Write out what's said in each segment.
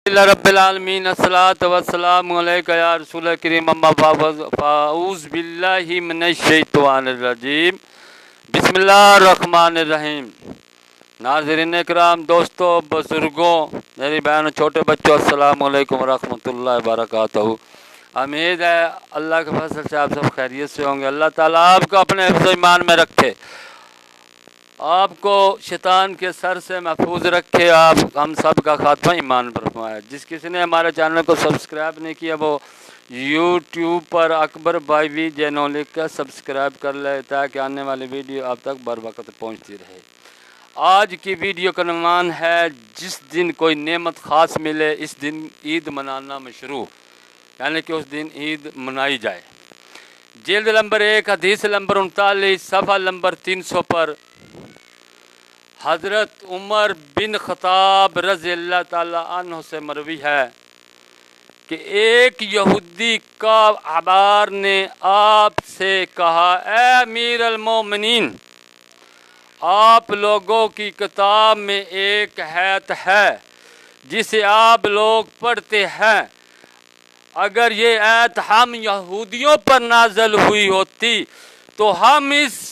रब्बिल आलमीन अस्सलातु वस्सलामु अलैका या रसूल करीम अम्मा बाद फ़ाऊज़ बिल्लाहि मिनश शैतानिर रजीम बिस्मिल्लाहिर रहमानिर रहीम। नाज़रीन इकराम, दोस्तों, बुज़ुर्गों, मेरी बहनों, छोटे बच्चों, अस्सलामु अलैकुम व रहमतुल्लाहि व बरकातहू। उम्मीद है अल्लाह के फज़ल से आप सब खैरियत से होंगे। अल्लाह ताला आपको अपने हिफ्ज़ ईमान में रखे, आपको शैतान के सर से महफूज रखे, आप हम सब का खात्मा ईमान पर फरमाए। जिस किसी ने हमारे चैनल को सब्सक्राइब नहीं किया वो यूट्यूब पर अकबर भाई वी जैनो लिख कर सब्सक्राइब कर ले ताकि आने वाली वीडियो आप तक बर वक्त पहुँचती रहे। आज की वीडियो का अनुमान है जिस दिन कोई नेमत ख़ास मिले इस दिन ईद मनाना मशरू, यानी कि उस दिन ईद मनाई जाए। जिल्द नंबर 1 हदीस नंबर 39 सफ़ा नंबर 300 पर हज़रत उमर बिन ख़त्ताब रज़ियल्लाहु ताला अन्हु से मरवी है कि एक यहूदी का अबार ने आपसे कहा, ए अमीर अल-मोमिनीन, आप लोगों की किताब में एक हैत है जिसे आप लोग पढ़ते हैं। अगर ये आयत हम यहूदियों पर नाज़िल हुई होती तो हम इस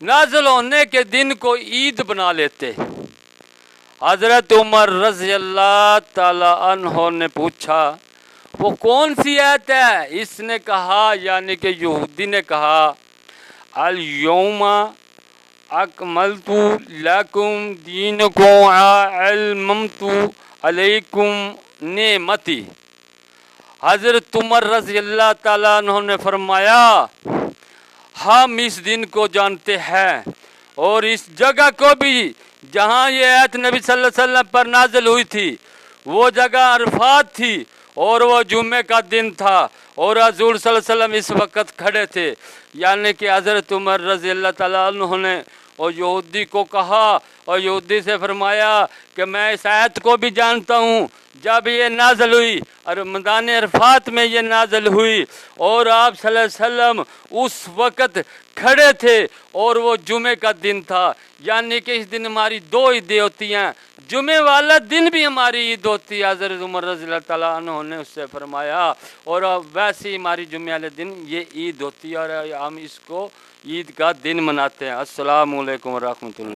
नाज़िल होने के दिन को ईद बना लेते। हज़रत उमर रज़ियल्लाहु ताला अन्हु ने पूछा, वो कौन सी आयत है? इसने कहा, यानी कि यहूदी ने कहा, अल यौमा अकमलतु लकुम दीनकुम अल्ममतु अलैकुम नेमती। हज़रत उमर रज़ियल्लाहु ताला अन्हु ने फरमाया, हम इस दिन को जानते हैं और इस जगह को भी जहाँ ये आयत नबी सल्लल्लाहु अलैहि वसल्लम पर नाज़िल हुई थी वो जगह अरफात थी और वो जुम्मे का दिन था और हज़ूर सल्लल्लाहु अलैहि वसल्लम इस वक्त खड़े थे। यानी कि हज़रत उमर रज़ियल्लाहु ताला अन्हु ने और यहूदी को कहा और यहूदी से फरमाया कि मैं इस आयत को भी जानता हूँ, जब ये नाज़िल हुई और मैदान अरफात में ये नाज़िल हुई और आप सल्लल्लाहु अलैहि वसल्लम उस वक़्त खड़े थे और वो जुमे का दिन था। यानी कि इस दिन हमारी दो ईदें होती हैं, जुमे वाला दिन भी हमारी ईद होती है। हज़रत उमर रज़ियल्लाहु ताला अन्हु ने उससे फरमाया और वैसे ही हमारी जुमे वाले दिन ये ईद होती है और हम इसको ईद का दिन मनाते हैं। अस्सलामु अलैकुम व रहमतुल्लाह।